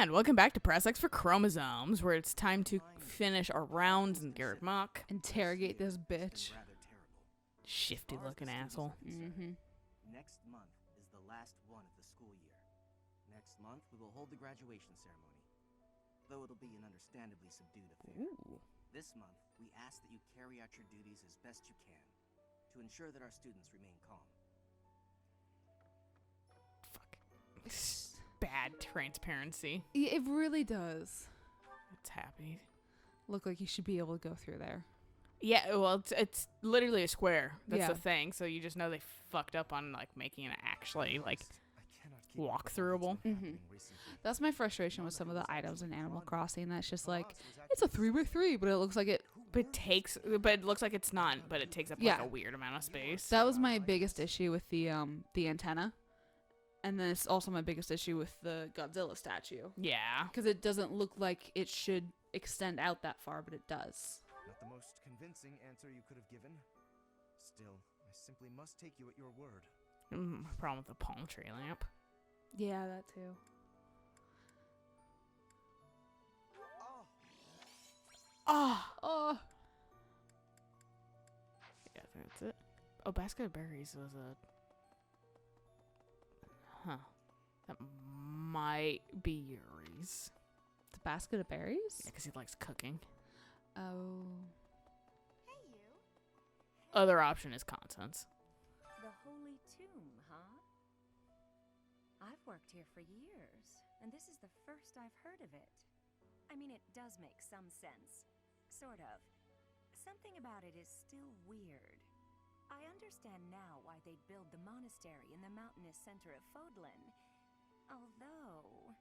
And welcome back to Press X for Chromosomes, where it's time to finish our rounds in Garrett Mock. Interrogate this bitch. Shifty looking asshole. Mm-hmm. Next month is the last one of the school year. Next month we will hold the graduation ceremony, though it'll be an understandably subdued affair. Ooh. This month we ask that you carry out your duties as best you can to ensure that our students remain calm. Fuck. Bad transparency. It really does It's happy. look like you should be able to go through there. Yeah, well, it's literally a square. That's Yeah. the thing. So you just know they fucked up on like making it actually like walk-throughable. Mm-hmm. That's my frustration with some of the items in Animal Crossing. That's just like, it's a 3x3, but it looks like it. But it looks like it's not. But it takes up like a weird amount of space. That was my biggest issue with the antenna, and then it's also my biggest issue with the Godzilla statue. Yeah. Because it doesn't look like it should extend out that far, but it does. Not the most convincing answer you could have given. Still, I simply must take you at your word. Problem with the palm tree lamp. Yeah, that too. Oh. Yeah, that's it. Oh, basket of berries was a. Huh. That might be Yuri's. The basket of berries? Yeah, because he likes cooking. Oh. Hey, you. Other option is Constance. The Holy Tomb, huh? I've worked here for years, and this is the first I've heard of it. I mean, it does make some sense. Sort of. Something about it is still weird. I understand now why they'd build the monastery in the mountainous center of Fodlan. Although,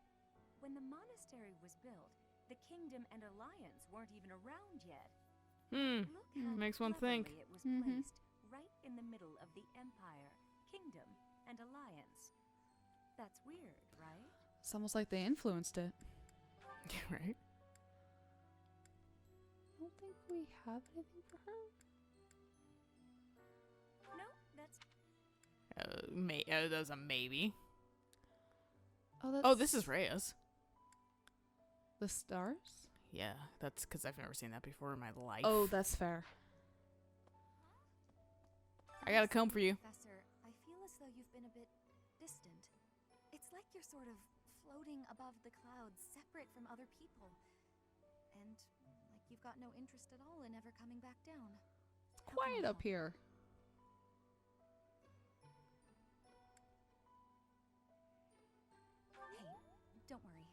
when the monastery was built, the kingdom and alliance weren't even around yet. Look how Makes one think. cleverly it was Mhm. placed right in the middle of the empire, kingdom, and alliance. That's weird, right? It's almost like they influenced it. Right? I don't think we have anything for her. No, that's That was a maybe. Oh, that's Oh, this is Rhea's. the stars? Yeah, that's because I've never seen that before in my life. Oh, that's fair. I got a comb for you. Professor, I feel as though you've been a bit distant. It's like you're sort of floating above the clouds, separate from other people. And like you've got no interest at all in ever coming back down. It's quiet up here. Hey, don't worry.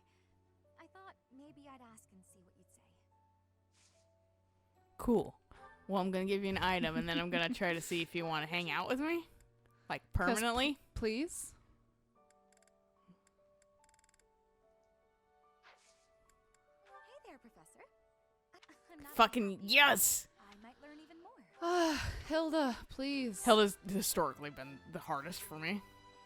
I thought maybe I'd ask and see what you'd say. Cool. Well, I'm gonna give you an item, and then I'm gonna try to see if you want to hang out with me, like permanently. Please? Hey there, Professor. I'm not Fucking happy. yes! I might learn even more. Ah, Hilda, please. Hilda's historically been the hardest for me.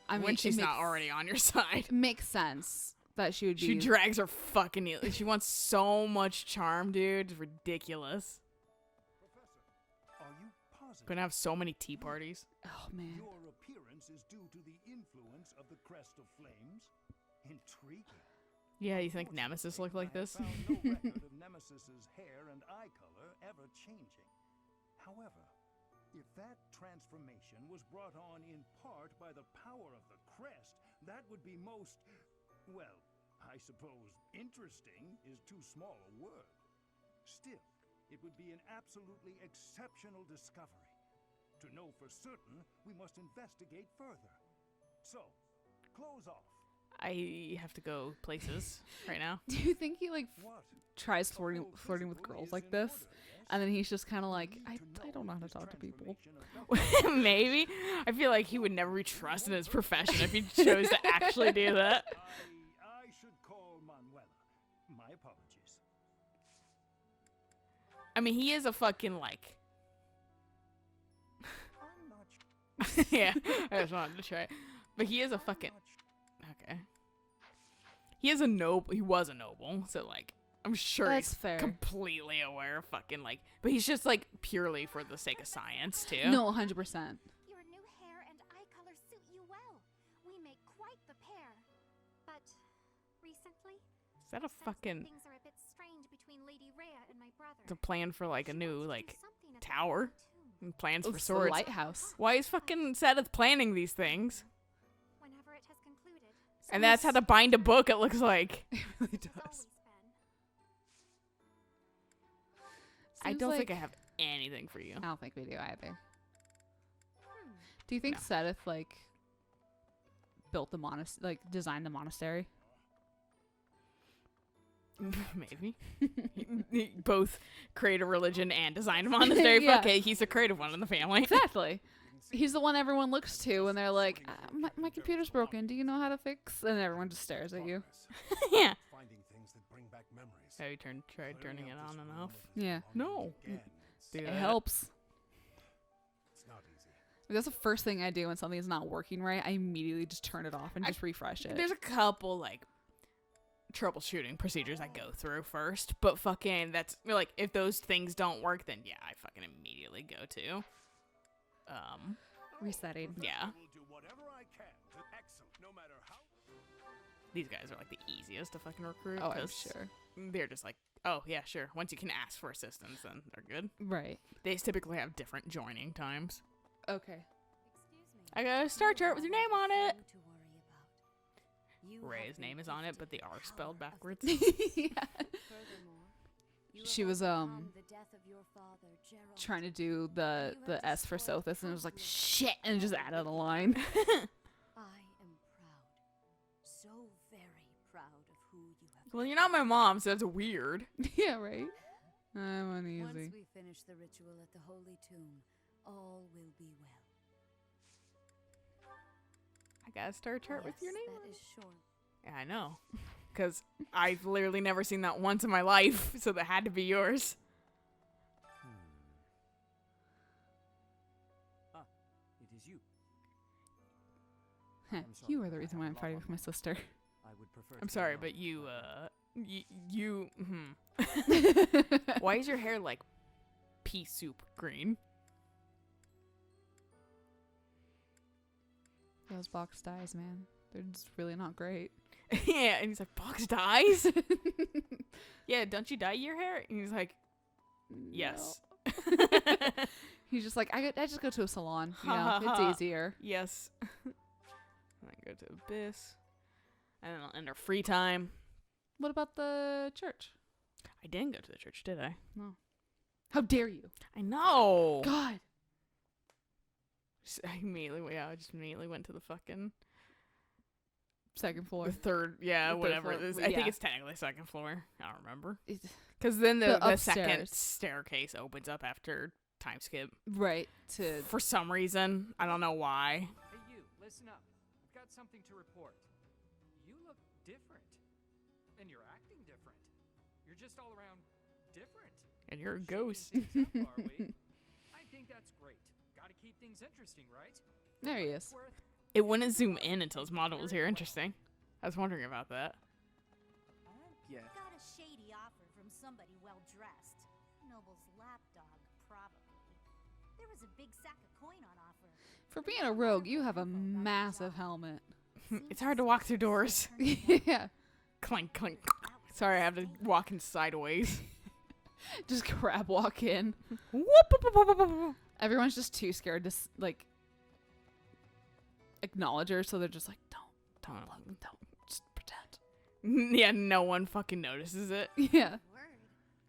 I mean, when it she's not makes- already on your side. Makes sense that she would be. She drags her fucking. She wants so much charm, dude. It's ridiculous. Professor, are you positive? Gonna have so many tea parties. Oh, man. Your appearance is due to the influence of the crest of flames? Intriguing. Yeah, you think Nemesis looked like this? I have found no record of Nemesis's hair and eye color ever changing. However, if that transformation was brought on in part by the power of the crest, that would be most, well, I suppose interesting is too small a word. Still, it would be an absolutely exceptional discovery. To know for certain, we must investigate further. So, close off. I have to go places right now. Do you think he, like, What? tries flirting with girls like this? And then he's just kind of like, I don't know how to talk to people. Maybe. I feel like he would never be trusted in his profession if he chose to actually do that. I should call Manuela. My apologies. I mean, he is a fucking, like... I'm not yeah, I just wanted to try it. But he is a fucking... Okay. He is a noble. He was a noble, so, like... I'm sure That's he's fair. completely aware of fucking, like... But he's just, like, purely for the sake of science, too. No, 100%. Your new hair and eye color suit you well. We make quite the pair. But recently, that a Says that fucking things are a bit strange between Lady Rhea and my brother. it's a plan for like a She new wants to do like something at the tower tomb. and plans for It's the swords? lighthouse. Why is fucking Seth planning these things? Whenever it has concluded. And that's how to bind a book, it looks like. It really Has does. always been. I Seems don't think I like- have anything for you. I don't think we do either. Hmm. Do you think No. Sedith like built the designed the monastery? Maybe. He both create a religion and design a monastery. Yeah. Okay, he's a creative one in the family. Exactly. He's the one everyone looks to when they're like, my computer's broken. Do you know how to fix? And everyone just stares at you. Yeah. Finding things that bring back memories. Have you tried turning it on and off? Yeah. No. Again, Do It that. helps. it's not easy. That's the first thing I do when something's not working right. I immediately just turn it off and just refresh it. There's a couple like troubleshooting procedures I go through first, but fucking that's like if those things don't work, then yeah, I fucking immediately go to Resetting. yeah. I will do whatever I can to excellent, no matter how. These guys are like the easiest to fucking recruit. Oh, I'm 'cause sure. They're just like, oh yeah, sure. Once you can ask for assistance, then they're good. Right. They typically have different joining times. Okay. Excuse me. I got a star chart with your name on it. To worry about. You Ray's have been name is on it, gifted but the the R power spelled of the backwards. yeah. Furthermore, you She have was, overcome the death of your father, Gerald. Trying to do the You have S for destroyed Sothis, and it was like, countless shit, and just added a line. I am proud. So very proud of who you have Well, you're not my mom, so that's weird. yeah, right? I'm Once uneasy. we finish the ritual at the Holy Tomb, all will be well. I got a star chart with your Yes, name that on is it. short. Yeah, I know. Because I've literally never seen that once in my life, so that had to be yours. Ah, it is you. Heh, I'm sorry, you are the I reason have why a I'm lot fighting on with my my sister. I would prefer. I'm to sorry, alone, but you, Why Why is your hair like pea soup green? Those box dyes, man. They're just really not great. Yeah, and he's like, box dyes? Yeah, don't you dye your hair? And he's like, yes. No. He's just like, I just go to a salon. You know, it's easier. Yes. And I go to Abyss. And then in our free time. What about the church? I didn't go to the church, did I? No. How dare you? I know. God. I just immediately went to the fucking Second floor. the third, yeah, The third whatever floor, it is. yeah. I think it's technically second floor. I don't remember. It's- Because then the second upstairs. staircase opens up after time skip. Right. To For some reason. I don't know why. Hey, you, listen up. I've got something to report. You look different. And you're acting different. You're just all around different. And you're a Shaking ghost. things up, are we? I think that's great. Gotta keep things interesting, right? There he is. Worth? It wouldn't zoom in until his model was here. Interesting. I was wondering about that. Yeah. Got a shady offer from somebody well dressed. Noble's lapdog, probably. There was a big sack of coin on offer. For being a rogue, you have a massive helmet. It's hard to walk through doors. Yeah. Clink, clink. Sorry, I have to walk in sideways. Just crab walk in. Whoop, whoop, whoop, whoop, whoop, whoop. Everyone's just too scared to like acknowledge her, so they're just like, don't just pretend. Yeah, no one fucking notices it. Yeah. Word.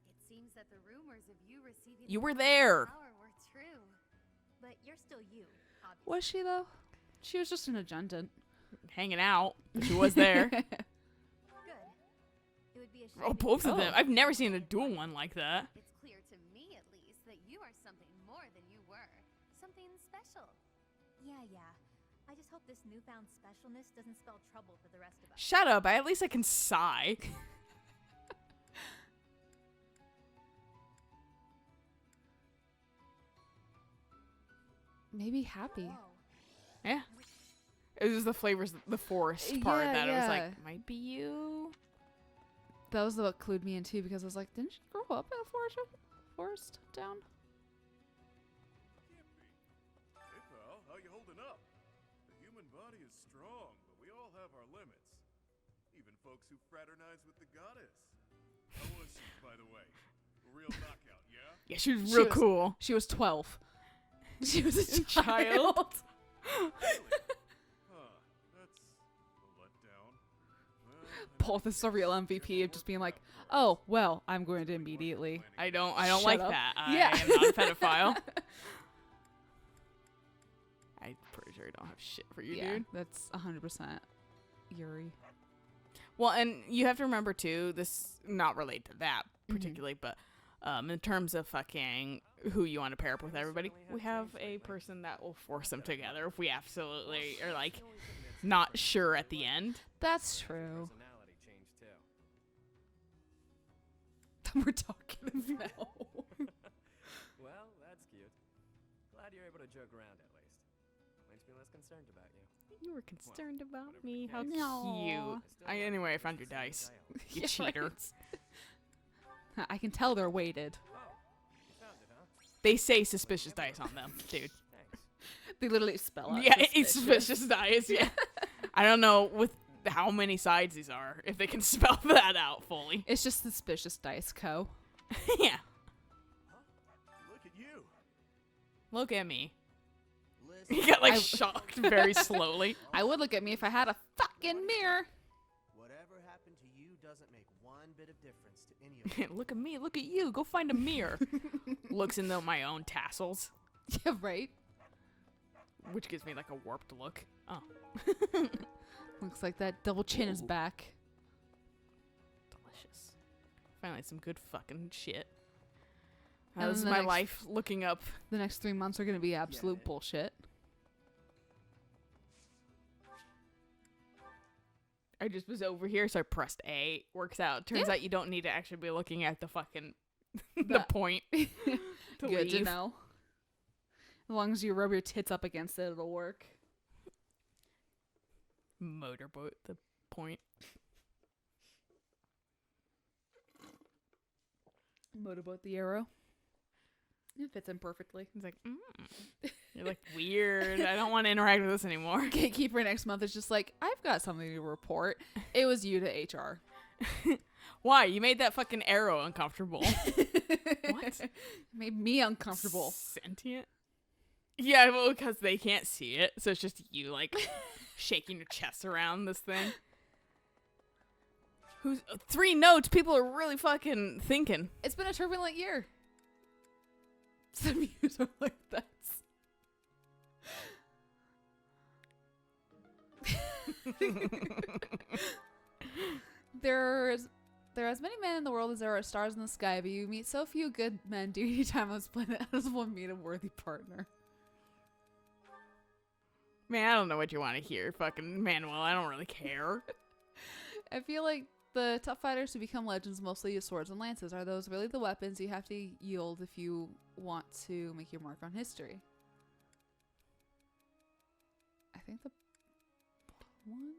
It seems that the rumors of you receiving You were the there. power were true. But you're still you, obviously. Was she though? She was just an attendant. Hanging out. But she was there. Good. It would be a shame. Oh, if both you of them. Oh. I've never seen a dual one like that. It's clear to me, at least, that you are something more than you were. Something special. Yeah. I just hope this newfound specialness doesn't spell trouble for the rest of us. Shut up. At least I can sigh. Maybe happy. Whoa. Yeah. It was just the flavors, the forest part Yeah, that I was yeah. like, might be you. That was what clued me in too, because I was like, didn't she grow up in a forest town? Can't be. Hey, pal, how you holding up? The human body is strong, but we all have our limits. Even folks who fraternize with the goddess. How was she, by the way? A real knockout, yeah? Yeah, she was real cool. She was 12. She was a Child. Really? Huh, that's a letdown. Well, I Paul, this is a real MVP of just being like, oh, well, I'm going to immediately. I don't Shut like up. that. Yeah. I am not a pedophile. I'm pretty sure I don't have shit for you, Yeah, dude. that's 100% Yuri. Well, and you have to remember too, this not relate to that particularly, but in terms of fucking who you want to pair up with everybody, we have a person that will force them together if we absolutely are like not sure at the end. That's true. Personality change too. We're talking now. Well, that's cute. Glad you're able to joke around at least. Makes me less concerned about you. You were concerned about me. How No. cute. Anyway, I found your dice. You Yeah, cheater. right. I can tell they're weighted. Oh, you found it, huh? They say suspicious dice on them, dude. Thanks. They literally spell out. Yeah, it's suspicious dice. Yeah. I don't know with how many sides these are, if they can spell that out fully. It's just suspicious dice co. Yeah. look at you. Look at me. Listen, He got like I- shocked very slowly. I would look at me if I had a fucking mirror. whatever happened to you doesn't make one bit of difference to any of us. Look at me. Look at you. Go find a mirror. Looks into my own tassels, Yeah, right. which gives me like a warped look. Oh. Looks like that double chin is back. Delicious. Finally, some good fucking shit. And How's then the my next- life looking up? The next 3 months are gonna be absolute man. bullshit. I just was over here, so I pressed A. Works out. Turns Yeah. out you don't need to actually be looking at the fucking the That- point. to Good to leave. know. As long as you rub your tits up against it, it'll work. Motorboat. The point. Motorboat the arrow. It fits in perfectly. It's like, you're like weird. I don't want to interact with this anymore. Gatekeeper next month is just like, I've got something to report. It was you to HR. Why? You made that fucking arrow uncomfortable. What? Made me uncomfortable. Sentient? Yeah, well, because they can't see it, so it's just you, like, shaking your chest around this thing. Who's 3 notes? People are really fucking thinking. It's been a turbulent year. Some years are like that. There are as many men in the world as there are stars in the sky, but you meet so few good men during your time on this planet as will meet a worthy partner. Man, I don't know what you want to hear, fucking Manuel. I don't really care. I feel like the tough fighters who become legends mostly use swords and lances. Are those really the weapons you have to yield if you want to make your mark on history? I think the one.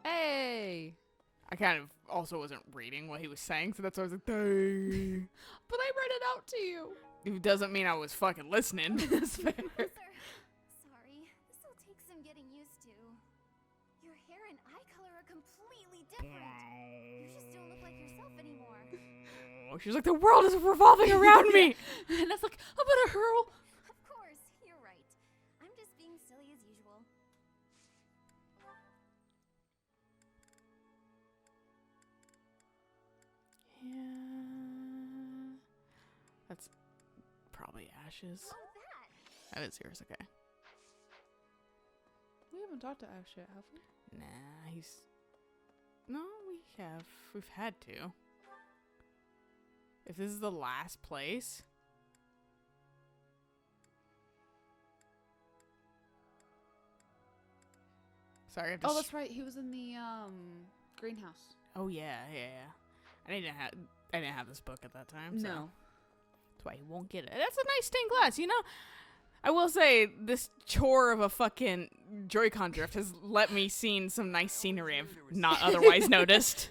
Hey! I kind of also wasn't reading what he was saying, so that's why I was like, dang. But I read it out to you. It doesn't mean I was fucking listening. That's fair. Sir, sorry. This will take some getting used to. Your hair and eye color are completely different. You just don't look like yourself anymore. She's like, the world is revolving around me. And that's like, I'm gonna hurl. Of course, you're right. I'm just being silly as usual. Yeah. That's probably Ash's. Oh, that! That is yours, okay. We haven't talked to Ash yet, have we? Nah, he's... No, we have. We've had to. If this is the last place... Sorry, I have to Oh, that's right. He was in the greenhouse. Oh, yeah. I didn't have this book at that time, so... No. That's why he won't get it. That's a nice stained glass, you know? I will say, this chore of a fucking Joy-Con drift has let me see some nice scenery I've not otherwise noticed.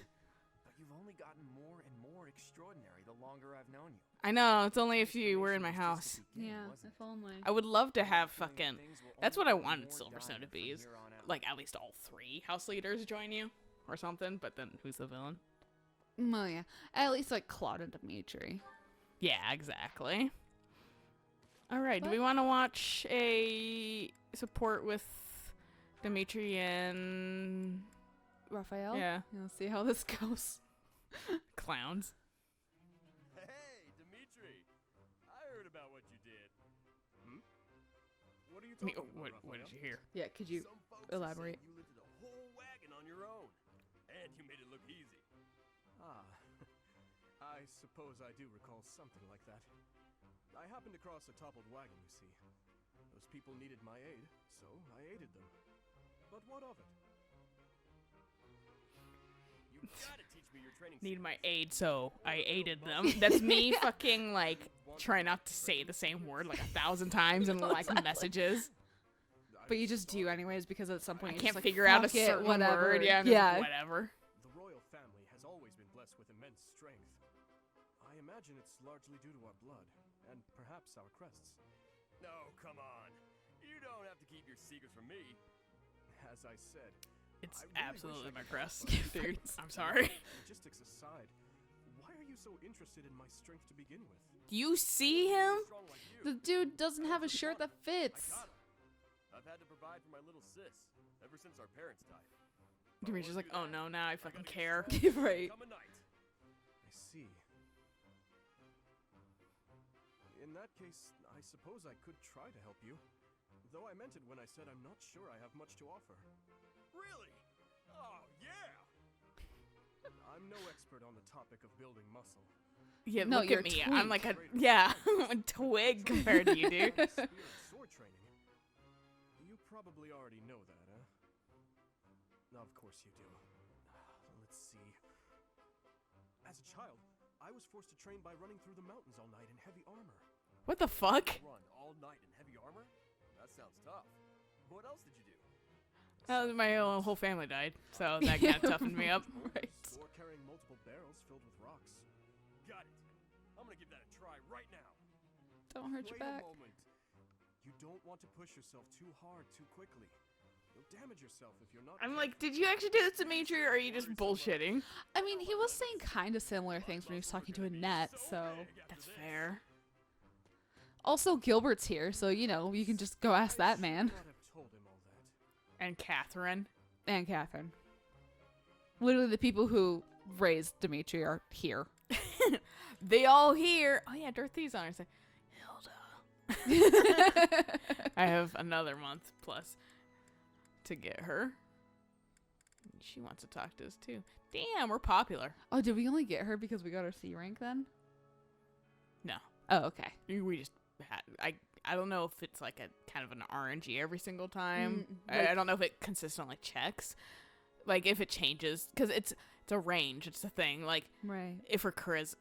But you've only gotten more and more extraordinary the longer I've known you. I know, it's only if you were in my house. Yeah, if only. I would love to have fucking That's what I wanted Silver Stone to be, is like at least all 3 house leaders join you or something, but then who's the villain? Oh yeah, at least like Claude and Dimitri. Yeah, exactly. All right, do But- we want to watch a support with Dimitri and Raphael. Yeah. Let's see how this goes. clowns? Hey, Dimitri! I heard about what you did. What are you I mean, talking about, what did Raphael? you hear? Yeah, could you Some folks have elaborate? said you lifted a whole wagon on your own, and you made it look easy. Ah, I suppose I do recall something like that. I happened across a toppled wagon, you see. Those people needed my aid, so I aided them. But what of it? You gotta teach me your training. Need my secrets. aid, so I aided them. That's me fucking like try not to say the same word like 1,000 times in like messages. But you just do anyways because at some I point you're can't just like, figure out a "Fuck it, certain whatever." word. Yeah, I'm just Yeah. like, whatever. The royal family has always been blessed with immense strength. I imagine it's largely due to our blood, and perhaps our crests. No, come on. You don't have to keep your secrets from me. As I said, It's I really absolutely wish I my could crest, help, but dude. I'm sorry. Logistics aside, why are you so interested in my strength to begin with? Do you see him? Strong like you. The dude doesn't have a shirt that I fits. got 'em. I've had to provide for my little sis ever since our parents died. Dimitri's like, oh no, now I fucking care. Right. Come a night. I see. In that case, I suppose I could try to help you. Though I meant it when I said I'm not sure I have much to offer. Really? Oh, yeah! I'm no expert on the topic of building muscle. Yeah, No, look you're at a me. twink. I'm like a a twig compared to you, dude. I'm spear and sword training. You probably already know that, huh? Of course you do. Let's see. As a child, I was forced to train by running through the mountains all night in heavy armor. What the fuck? Run all night in heavy armor? That sounds tough. What else did you do? My whole family died, so that kind of toughened me up. Right. Or carrying multiple barrels filled with rocks. Got it. I'm gonna give that a try right now. Don't hurt your Wait back. a moment. You don't want to push yourself too hard too quickly. You'll damage yourself if you're not. I'm like, did you actually do this to Dimitri, or are you just bullshitting? I mean, he was saying kind of similar things when he was talking to Annette, so. That's fair. Also, Gilbert's here, so, you know, you can just go ask that man. Not have told him all that. And Catherine. And Catherine. Literally, the people who raised Dimitri are here. They all here. Oh yeah, Dorothy's on her side. Hilda. I have another month plus to get her. She wants to talk to us too. Damn, we're popular. Oh, did we only get her because we got our C rank then? No, Oh, okay. we just had. I don't know if it's like a kind of an RNG every single time. like- I don't know if it consistently checks. Like if it changes, because it's a range. It's a thing. Like Right. if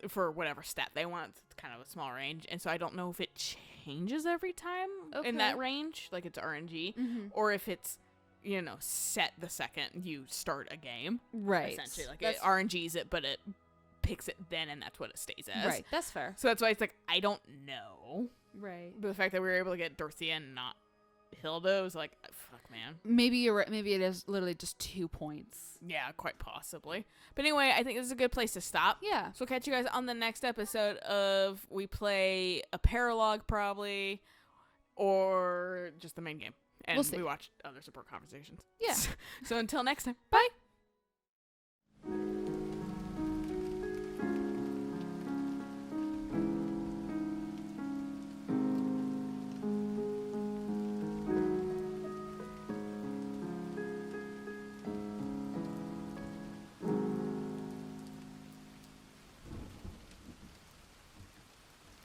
for whatever stat they want, it's kind of a small range, and so I don't know if it changes every time in that Okay. range, like it's RNG, Mm-hmm. or if it's set the second you start a game. Right. Essentially, like it That's- RNGs it, but it picks it then, and that's what it stays as. Right. That's fair. So that's why it's like I don't know. Right. But the fact that we were able to get Dorothea and not Hilda was like, fuck, man. Maybe you're right. Maybe it is literally just 2 points. Yeah, quite possibly. But anyway, I think this is a good place to stop. Yeah. So we'll catch you guys on the next episode of we play a paralogue probably, or just the main game. And We'll see. we watch other support conversations. Yeah. So until next time, bye.